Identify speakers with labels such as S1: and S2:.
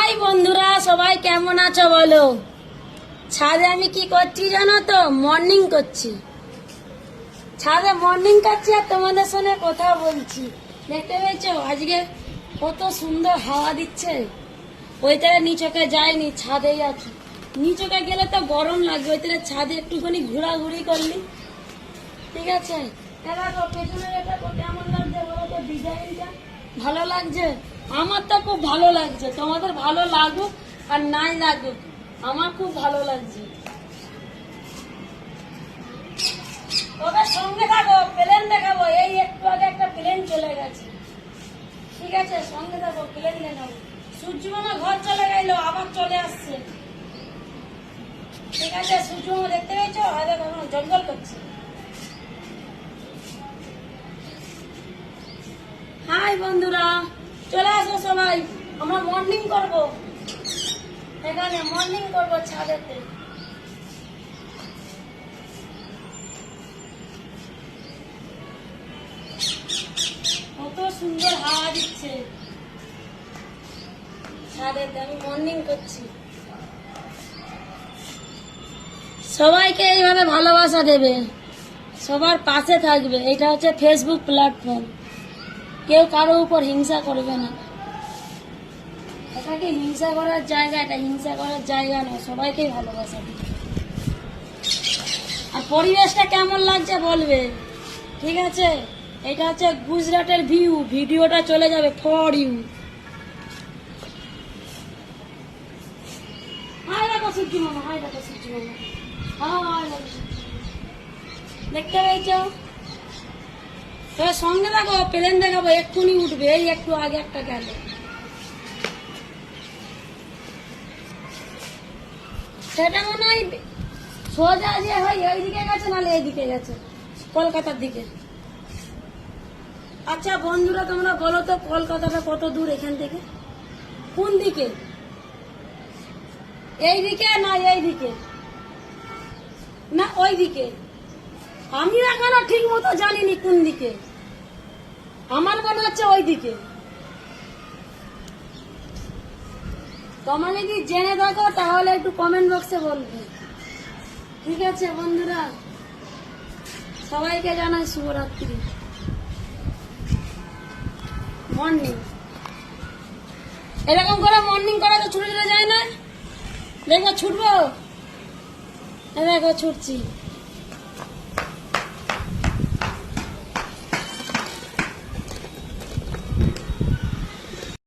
S1: High বন্ধুরা, সবাই কেমন আছো বলো। ছাদে আমি কি করছি জানো তো? মর্নিং করছি। ছাদে মর্নিং করছি আর তোমাদের সঙ্গে কথা বলছি। দেখতে পেয়েছো আজকে কত সুন্দর হাওয়া দিচ্ছে। ওইটারে নিচকে যাইনি, ছাদেই আছি। নিচকে গেলে তো গরম লাগবে, ওইটারে ছাদে একটুখানি ঘোরাঘুরি করলি। ঠিক আছে, দেখো পেছনের এটা কেমন লাগছে বলো তো, ডিজাইনটা ভালো লাগছে? আমার তো খুব ভালো লাগছে। তোমাদের ভালো লাগুক আর নাই লাগুক, আমার খুব ভালো লাগছে। তবে সঙ্গে থাকো, প্লেন দেখাবো। এই একটু আগে একটা প্লেন চলে গেছে। ঠিক আছে, সঙ্গে থাকো, প্লেন দেখাবো। সূর্যমামা ঘর চলে গেল, আবার চলে আসছে। ঠিক আছে, সূর্যমামা দেখতে পেয়েছো? হয়তো জঙ্গল করছে। হাই বন্ধুরা, চলে আসো সবাই, আমরা মর্নিং করব। এখানে মর্নিং করব ছাদেতে। কত সুন্দর হাওয়া দিচ্ছে ছাদেতে, আমি মর্নিং করছি। সবাইকে এইভাবে ভালোবাসা দেবে, সবার পাশে থাকবে। এটা হচ্ছে ফেসবুক প্ল্যাটফর্ম, কেউ কারো উপর হিংসা করবে না। এটাকে হিংসা করার জায়গা, এটা হিংসা করার জায়গা নয়। সবাইকেই ভালোবাসা দিবে। আর পরিবেশটা কেমন লাগছে বলবে। ঠিক আছে, এটা হচ্ছে গুজরাটের ভিউ। ভিডিওটা চলে যাবে ফর ইউ। হাই দেখো সূর্য মামা, হাই দেখো সূর্য মামা, হাই দেখো সূর্য মামা। দেখতে পেয়েছ? তবে সঙ্গে দেখো, প্লেন দেখাবো, এক্ষুনি উঠবে। এই একটু আগে একটা গেল। সেটা মনে হয় সোজা যে হয় এইদিকে গেছে, নাহলে এইদিকে গেছে, কলকাতার দিকে। আচ্ছা বন্ধুরা, তোমরা বলো তো কলকাতাটা কত দূর এখান থেকে? কোন দিকে? এইদিকে না এইদিকে না ওইদিকে? আমি এখনো ঠিক মতো জানিনি কোন দিকে। আমার মনে হচ্ছে ওইদিকে। তোমরা যদি জেনে থাকো তাহলে একটু কমেন্ট বক্সে বলবে। ঠিক আছে বন্ধুরা, সবাইকে জানাই শুভরাত্রি, মর্নিং। এরকম করে মর্নিং করা তো ছুটে চলে যায় না। দেখো ছুটবো, দেখো ছুটছি।